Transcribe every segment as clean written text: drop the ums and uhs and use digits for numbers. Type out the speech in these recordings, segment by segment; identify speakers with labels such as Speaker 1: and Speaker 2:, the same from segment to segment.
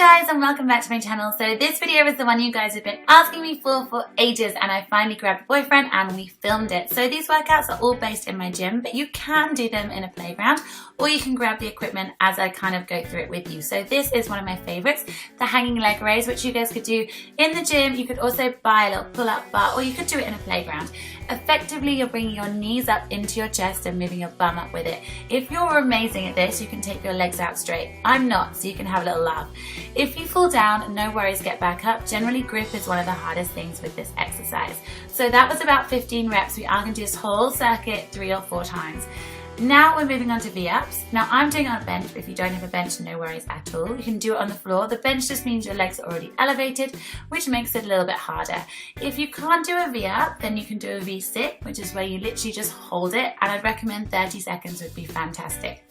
Speaker 1: guys, and welcome back to my channel. So this video is the one you guys have been asking me for ages, and I finally grabbed a boyfriend and we filmed it. So these workouts are all based in my gym, but you can do them in a playground, or you can grab the equipment as I kind of go through it with you. So this is one of my favorites, the hanging leg raise, which you guys could do in the gym. You could also buy a little pull-up bar, or you could do it in a playground. Effectively, you're bringing your knees up into your chest and moving your bum up with it. If you're amazing at this, you can take your legs out straight. I'm not, so you can have a little laugh. If you fall down, no worries, get back up. Generally, grip is one of the hardest things with this exercise. So that was about 15 reps. We are going to do this whole circuit 3 or 4 times. Now we're moving on to V-ups. Now I'm doing it on a bench, but if you don't have a bench, no worries at all. You can do it on the floor. The bench just means your legs are already elevated, which makes it a little bit harder. If you can't do a V-up, then you can do a V-sit, which is where you literally just hold it, and I'd recommend 30 seconds would be fantastic.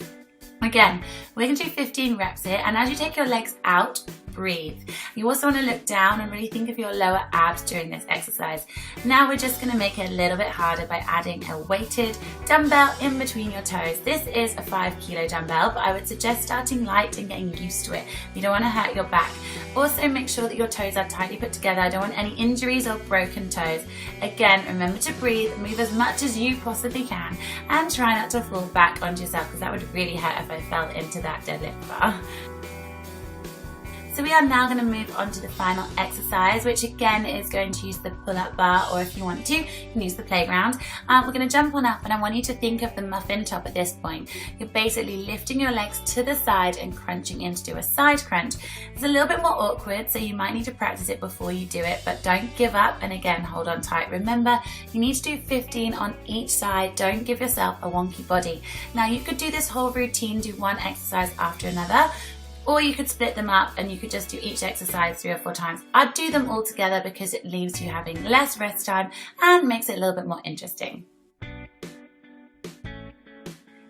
Speaker 1: Again, we're going to do 15 reps here, and as you take your legs out, breathe. You also want to look down and really think of your lower abs during this exercise. Now we're just going to make it a little bit harder by adding a weighted dumbbell in between your toes. This is a 5 kilo dumbbell, but I would suggest starting light and getting used to it. You don't want to hurt your back. Also make sure that your toes are tightly put together. I don't want any injuries or broken toes. Again, remember to breathe, move as much as you possibly can, and try not to fall back onto yourself, because that would really hurt if I fell into that deadlift bar. So we are now going to move on to the final exercise, which again is going to use the pull-up bar, or if you want to, you can use the playground. We're going to jump on up, and I want you to think of the muffin top at this point. You're basically lifting your legs to the side and crunching in to do a side crunch. It's a little bit more awkward, so you might need to practice it before you do it, but don't give up, and again, hold on tight. Remember, you need to do 15 on each side. Don't give yourself a wonky body. Now you could do this whole routine, do one exercise after another, or you could split them up and you could just do each exercise 3 or 4 times. I'd do them all together because it leaves you having less rest time and makes it a little bit more interesting.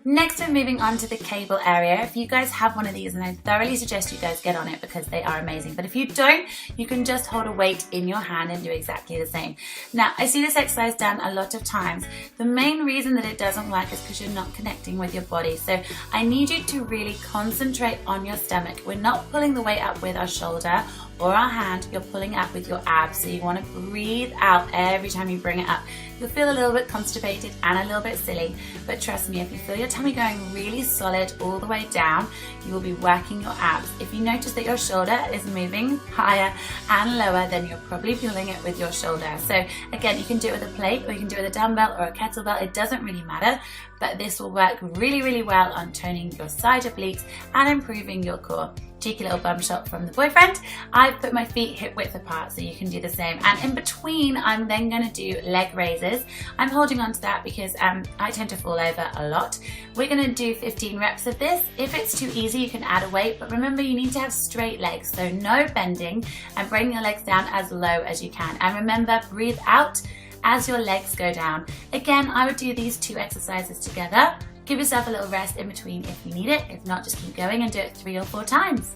Speaker 1: Next, we're moving on to the cable area. If you guys have one of these, and I thoroughly suggest you guys get on it because they are amazing. But if you don't, you can just hold a weight in your hand and do exactly the same. Now, I see this exercise done a lot of times. The main reason that it doesn't work is because you're not connecting with your body. So I need you to really concentrate on your stomach. We're not pulling the weight up with our shoulder or our hand, you're pulling up with your abs. So you want to breathe out every time you bring it up. You'll feel a little bit constipated and a little bit silly, but trust me, if you feel your tummy going really solid all the way down, you will be working your abs. If you notice that your shoulder is moving higher and lower, then you're probably fueling it with your shoulder. So again, you can do it with a plate, or you can do it with a dumbbell or a kettlebell. It doesn't really matter, but this will work really, really well on toning your side obliques and improving your core. Cheeky little bum shot from the boyfriend. I've put my feet hip width apart, so you can do the same. And in between, I'm then going to do leg raises. I'm holding on to that because I tend to fall over a lot. We're going to do 15 reps of this. If it's too easy, you can add a weight, but remember, you need to have straight legs, so no bending, and bring your legs down as low as you can. And remember, breathe out as your legs go down. Again, I would do these 2 exercises together. Give yourself a little rest in between if you need it. If not, just keep going and do it 3 or 4 times.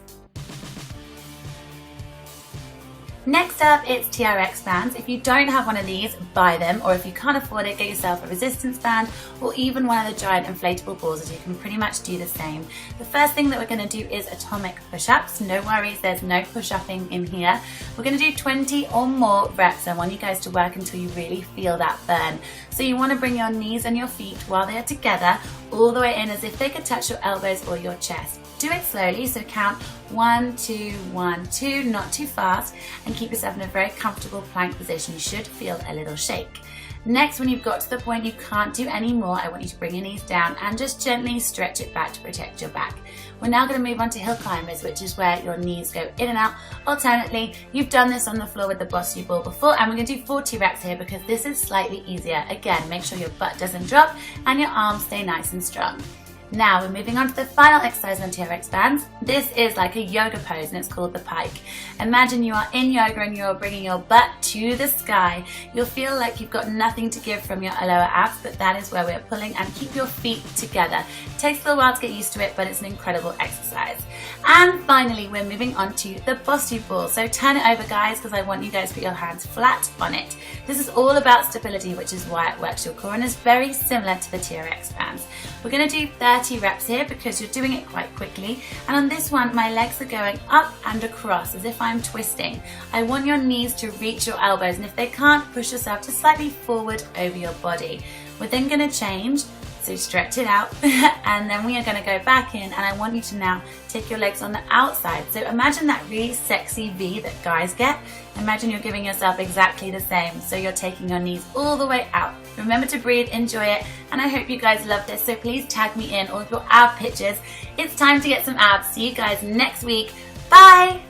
Speaker 1: Next up, it's TRX bands. If you don't have one of these, buy them, or if you can't afford it, get yourself a resistance band, or even one of the giant inflatable balls, as you can pretty much do the same. The first thing that we're going to do is atomic push-ups. No worries, there's no push-upping in here. We're going to do 20 or more reps. I want you guys to work until you really feel that burn. So you want to bring your knees and your feet while they're together all the way in, as if they could touch your elbows or your chest. Do it slowly, so count 1, 2, 1, 2, not too fast, and keep yourself in a very comfortable plank position. You should feel a little shake. Next, when you've got to the point you can't do any more, I want you to bring your knees down and just gently stretch it back to protect your back. We're now going to move on to hill climbers, which is where your knees go in and out alternately. You've done this on the floor with the Bossy ball before, and we're going to do 40 reps here because this is slightly easier. Again, make sure your butt doesn't drop and your arms stay nice and strong. Now we're moving on to the final exercise on TRX bands. This is like a yoga pose, and it's called the pike. Imagine you are in yoga and you're bringing your butt to the sky. You'll feel like you've got nothing to give from your lower abs, but that is where we're pulling, and keep your feet together. It takes a little while to get used to it, but it's an incredible exercise. And finally, we're moving on to the Bossy ball. So turn it over, guys, because I want you guys to put your hands flat on it. This is all about stability, which is why it works your core, and is very similar to the TRX bands. We're going to do 30 30 reps here because you're doing it quite quickly. And on this one, my legs are going up and across as if I'm twisting. I want your knees to reach your elbows, and if they can't, push yourself just slightly forward over your body. We're then going to change. So stretch it out and then we are going to go back in, and I want you to now take your legs on the outside. So imagine that really sexy V that guys get. Imagine you're giving yourself exactly the same. So you're taking your knees all the way out. Remember to breathe, enjoy it, and I hope you guys love this. So please tag me in all of your ab pictures. It's time to get some abs. See you guys next week. Bye!